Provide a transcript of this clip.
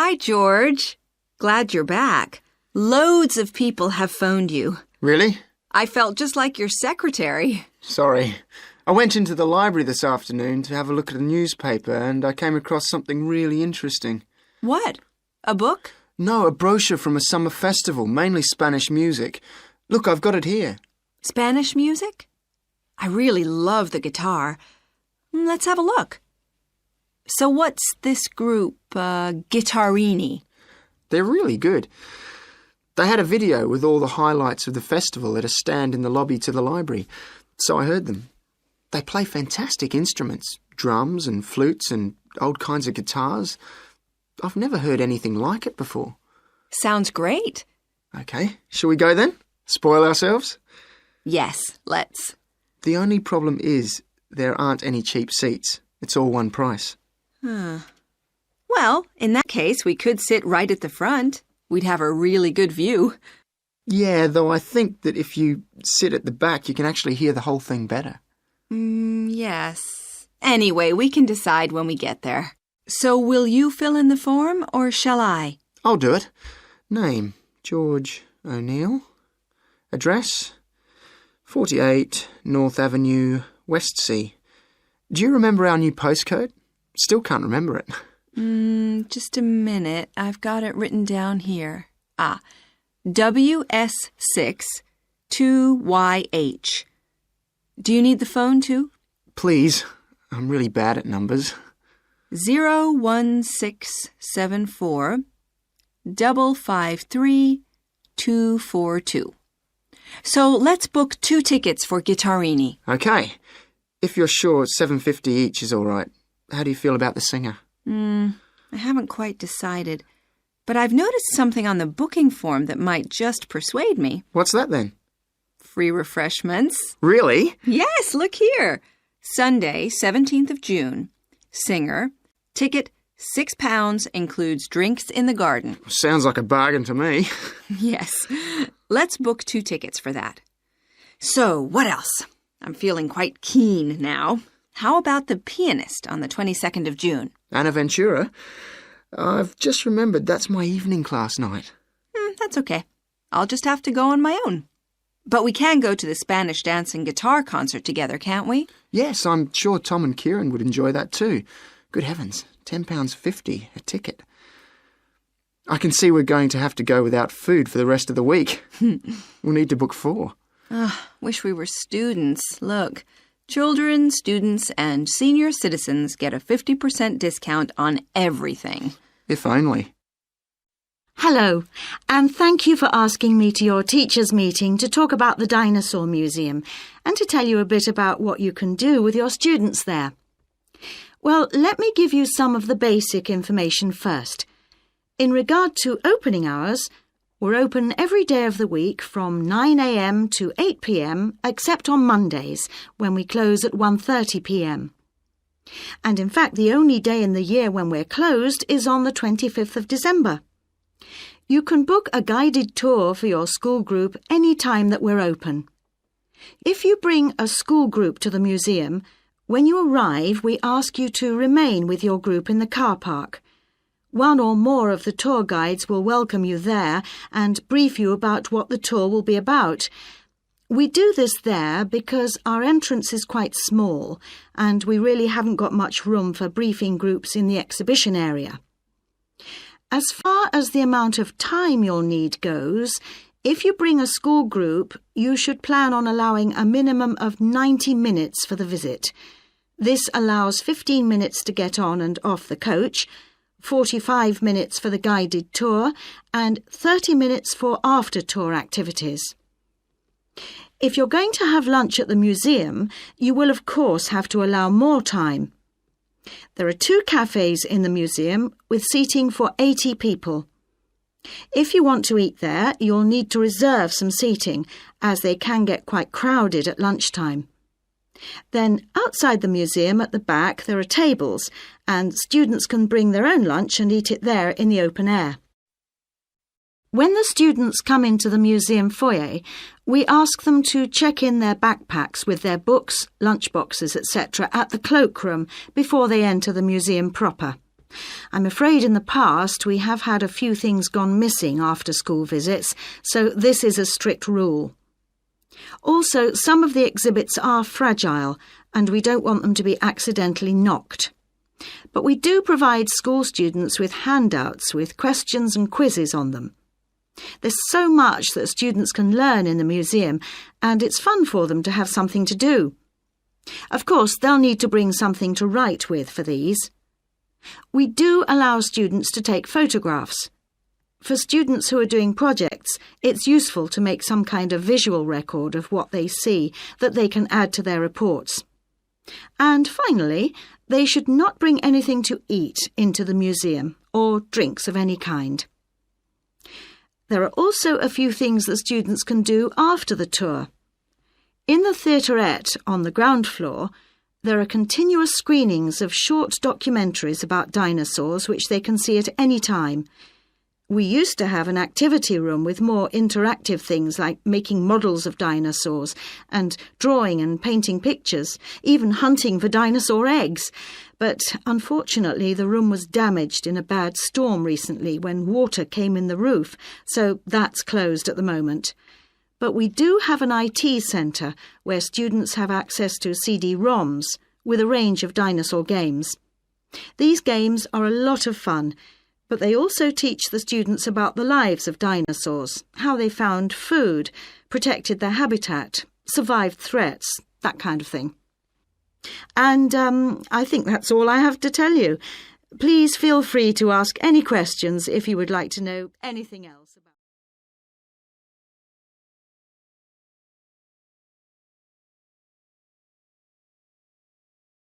Hi, George. Glad you're back. Loads of people have phoned you. Really? I felt just like your secretary. Sorry. I went into the library this afternoon to have a look at a newspaper and I came across something really interesting. What? A book? No, a brochure from a summer festival, mainly Spanish music. Look, I've got it here. Spanish music? I really love the guitar. Let's have a look. So what's this group, Guittarini? They're really good. They had a video with all the highlights of the festival at a stand in the lobby to the library, so I heard them. They play fantastic instruments, drums and flutes and old kinds of guitars. I've never heard anything like it before. Sounds great. OK, shall we go then? Spoil ourselves? Yes, let's. The only problem is there aren't any cheap seats. It's all one price. Well, in that case, we could sit right at the front. We'd have a really good view. Yeah, though I think that if you sit at the back, you can actually hear the whole thing better. Yes. Anyway, we can decide when we get there. So will you fill in the form, or shall I? I'll do it. Name, George O'Neill. Address, 48 North Avenue, Westsea. Do you remember our new postcode? Still can't remember it. Just a minute. I've got it written down here. WS6 2YH. Do you need the phone too? Please. I'm really bad at numbers. 01674 553 242. So let's book 2 tickets for Guittarini. OK. If you're sure $7.50 each is all right. How do you feel about the singer? I haven't quite decided. But I've noticed something on the booking form that might just persuade me. What's that then? Free refreshments. Really? Yes, look here. Sunday, 17th of June. Singer. Ticket, £6, includes drinks in the garden. Sounds like a bargain to me. Yes. Let's book 2 tickets for that. So, what else? I'm feeling quite keen now. How about the pianist on the 22nd of June? Anna Ventura? I've just remembered that's my evening class night. That's okay. I'll just have to go on my own. But we can go to the Spanish dance and guitar concert together, can't we? Yes, I'm sure Tom and Kieran would enjoy that too. Good heavens, £10.50 a ticket. I can see we're going to have to go without food for the rest of the week. We'll need to book 4. Wish we were students. Look, children, students, and senior citizens get a 50% discount on everything. If only. Hello, and thank you for asking me to your teachers' meeting to talk about the Dinosaur Museum and to tell you a bit about what you can do with your students there. Well, let me give you some of the basic information first. In regard to opening hours, we're open every day of the week from 9 a.m. to 8 p.m, except on Mondays, when we close at 1:30 p.m. And in fact, the only day in the year when we're closed is on the 25th of December. You can book a guided tour for your school group any time that we're open. If you bring a school group to the museum, when you arrive, we ask you to remain with your group in the car park. One or more of the tour guides will welcome you there and brief you about what the tour will be about. We do this there because our entrance is quite small and we really haven't got much room for briefing groups in the exhibition area. As far as the amount of time you'll need goes, if you bring a school group, you should plan on allowing a minimum of 90 minutes for the visit. This allows 15 minutes to get on and off the coach, 45 minutes for the guided tour, and 30 minutes for after-tour activities. If you're going to have lunch at the museum, you will of course have to allow more time. There are 2 cafes in the museum with seating for 80 people. If you want to eat there, you'll need to reserve some seating, as they can get quite crowded at lunchtime. Then, outside the museum at the back, there are tables, and students can bring their own lunch and eat it there in the open air. When the students come into the museum foyer, we ask them to check in their backpacks with their books, lunchboxes, etc. at the cloakroom before they enter the museum proper. I'm afraid in the past we have had a few things gone missing after school visits, so this is a strict rule. Also, some of the exhibits are fragile, and we don't want them to be accidentally knocked. But we do provide school students with handouts with questions and quizzes on them. There's so much that students can learn in the museum, and it's fun for them to have something to do. Of course, they'll need to bring something to write with for these. We do allow students to take photographs. For students who are doing projects, it's useful to make some kind of visual record of what they see that they can add to their reports. And finally, they should not bring anything to eat into the museum or drinks of any kind. There are also a few things that students can do after the tour. In the theaterette on the ground floor, there are continuous screenings of short documentaries about dinosaurs which they can see at any time. We used to have an activity room with more interactive things like making models of dinosaurs and drawing and painting pictures, even hunting for dinosaur eggs. But unfortunately, the room was damaged in a bad storm recently when water came in the roof, so that's closed at the moment. But we do have an IT centre where students have access to CD-ROMs with a range of dinosaur games. These games are a lot of fun, but they also teach the students about the lives of dinosaurs, how they found food, protected their habitat, survived threats, that kind of thing. And I think that's all I have to tell you. Please feel free to ask any questions if you would like to know anything else about